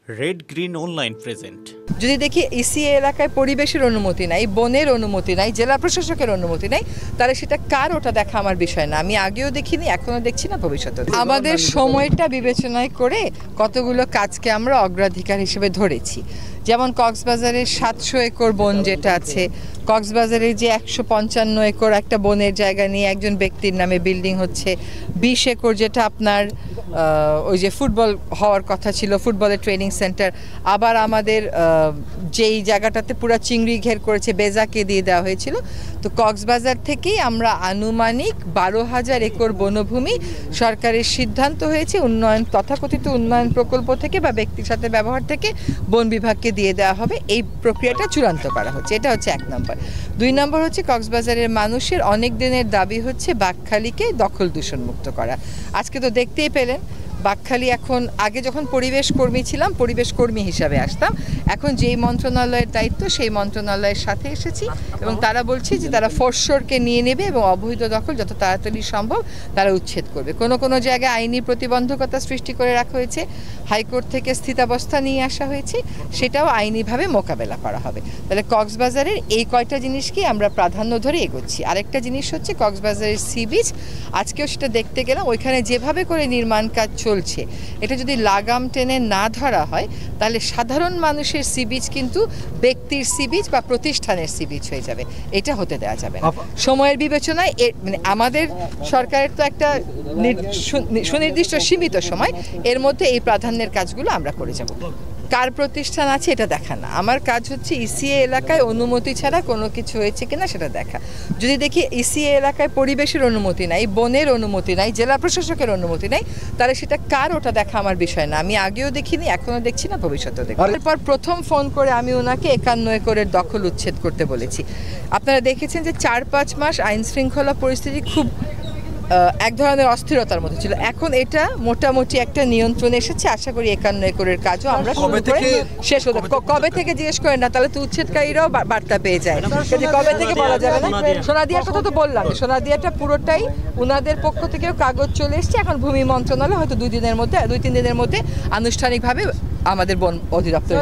Red green online present. যদি দেখি ECA এলাকায় পরিবেশের অনুমতি নাই, বনের অনুমতি নাই, জেলা প্রশাসকের অনুমতি নাই, তাহলে সেটা কার ওটা দেখা আমার বিষয় না। আমি আগেও দেখিনি, এখনো দেখছি না, ভবিষ্যতে। আমাদের সময়টা বিবেচনায় করে কতগুলো কাজকে আমরা অগ্রাধিকার হিসেবে ধরেছি। যেমন কক্সবাজারের ৭০০ একর বন যেটা আছে, কক্সবাজারের যে ১৫৫ একর একটা বনের জায়গা নিয়ে একজন ব্যক্তির নামে বিল্ডিং হচ্ছে, ২০ একর যেটা আপনার ওই যে ফুটবল হওয়ার কথা ছিল, ফুটবলের ট্রেনিং সেন্টার, আবার আমাদের যেই জায়গাটাতে পুরো চিংড়ি ঘের করেছে বেজাকে দিয়ে দেওয়া হয়েছিল। তো কক্সবাজার থেকেই আমরা আনুমানিক ১২,০০০ একর বনভূমি সরকারের সিদ্ধান্ত হয়েছে তথাকথিত উন্নয়ন প্রকল্প থেকে বা ব্যক্তির সাথে ব্যবহার থেকে বন বিভাগকে দিয়ে দেওয়া হবে। এই প্রক্রিয়াটা চূড়ান্ত করা হচ্ছে, এটা হচ্ছে ১ নম্বর। ২ নম্বর হচ্ছে কক্সবাজারের মানুষের অনেক দিনের দাবি হচ্ছে বাকখালীকে দখল দূষণমুক্ত করা। আজকে তো দেখতেই পেলেন বাকখালী এখন, আগে যখন পরিবেশ কর্মী ছিলাম, পরিবেশ কর্মী হিসাবে আসতাম, এখন যেই মন্ত্রণালয়ের দায়িত্ব সেই মন্ত্রণালয়ের সাথে এসেছি এবং তারা বলছে যে তারা ফোরশোরকে নিয়ে নেবে এবং অবৈধ দখল যত তাড়াতাড়ি সম্ভব তারা উচ্ছেদ করবে। কোনো জায়গায় আইনি প্রতিবন্ধকতা সৃষ্টি করে রাখা হয়েছে, হাইকোর্ট থেকে স্থিতাবস্থা নিয়ে আসা হয়েছে, সেটাও আইনিভাবে মোকাবেলা করা হবে। তাহলে কক্সবাজারের এই কয়টা জিনিসকেই আমরা প্রাধান্য ধরে এগোচ্ছি। আরেকটা জিনিস হচ্ছে কক্সবাজারের সি বিচ, আজকেও সেটা দেখতে গেলাম, ওইখানে যেভাবে করে নির্মাণ কাজ চলছে, এটা যদি লাগাম টেনে না ধরা হয় তাহলে সাধারণ মানুষের সি বিচ কিন্তু ব্যক্তির সি বিচ বা প্রতিষ্ঠানের সি বিচ হয়ে যাবে। এটা হতে দেওয়া যাবে না। সময়ের বিবেচনায় মানে আমাদের সরকারের তো একটা সুনির্দিষ্ট সীমিত সময়, এর মধ্যে এই প্রাধান্যের কাজগুলো আমরা করে যাব। কার প্রতিষ্ঠান আছে এটা দেখা না, আমার কাজ হচ্ছে ইসিএ এলাকায় অনুমতি ছাড়া কোনো কিছু হয়েছে কিনা সেটা দেখা। যদি দেখি ইসিএ এলাকায় পরিবেশের অনুমতি নাই, বনের অনুমতি নাই, জেলা প্রশাসকের অনুমতি নাই, তাহলে সেটা কার ওটা দেখা আমার বিষয় না। আমি আগেও দেখিনি, এখনো দেখছি না, ভবিষ্যতেও দেখব। এরপর প্রথম ফোন করে আমি ওনাকে ৫১ একরের দখল উচ্ছেদ করতে বলেছি। আপনারা দেখেছেন যে ৪-৫ মাস আইন শৃঙ্খলা পরিস্থিতি খুব এক ধরনের অস্থিরতার মধ্যে ছিল, এখন এটা মোটামুটি একটা নিয়ন্ত্রণে এসেছে। আশা করি ৫১ একরের কাজও আমরা শেষ হতে। কবে থেকে জিজ্ঞেস করেন না, তাহলে তো উচ্ছেদকারীরাও বার্তা পেয়ে যায়, কবে থেকে বলা যাবে না। সোনাদিয়ার কথা তো বললাম, সোনাদিয়াটা পুরোটাই উনাদের পক্ষ থেকেও কাগজ চলে এসছে, এখন ভূমি মন্ত্রণালয় হয়তো ২-৩ দিনের মধ্যে আনুষ্ঠানিকভাবে আমাদের বন অধিদপ্তর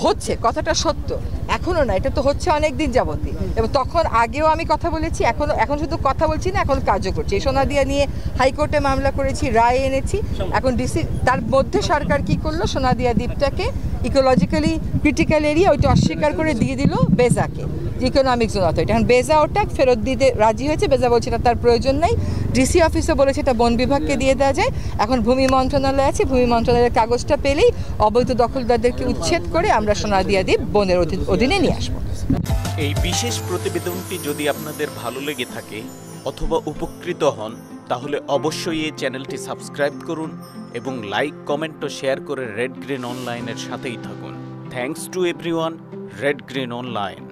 হচ্ছে, কথাটা সত্য, এখনো না, এটা তো হচ্ছে অনেক দিন যাবতই। এবং তখন আগেও আমি কথা বলেছি, এখন শুধু কথা বলছি না, এখন কাজও করছি। সোনাদিয়া নিয়ে হাইকোর্টে মামলা করেছি, রায় এনেছি, এখন ডিসি। তার মধ্যে সরকার কি করলো, সোনাদিয়া দ্বীপটাকে ইকোলজিক্যালি ক্রিটিক্যাল এরিয়া ওইটা অস্বীকার করে দিয়ে দিল বেজাকে, ইকোনমিক জোন অথরিটি। এখন বেজা ওটা ফেরত দিতে রাজি হয়েছে, বেজা বলছে এটা তার প্রয়োজন নেই। ডিসি অফিসও বলেছে এটা বন বিভাগকে দিয়ে দেওয়া যায়। এখন ভূমি মন্ত্রণালয় আছে, ভূমি মন্ত্রণালয়ের কাগজটা পেলেই অবৈধ দখলদারদেরকে উচ্ছেদ করে আমরা সোনাদিয়া দ্বীপ বনের অধীনে নিয়ে আসবো। এই বিশেষ প্রতিবেদনটি যদি আপনাদের ভালো লেগে থাকে অথবা উপকৃত হন, তাহলে অবশ্যই এই চ্যানেলটি সাবস্ক্রাইব করুন এবং লাইক, কমেন্ট ও শেয়ার করে রেড গ্রিন অনলাইনের সাথেই থাকুন। Thanks to everyone. Red green online.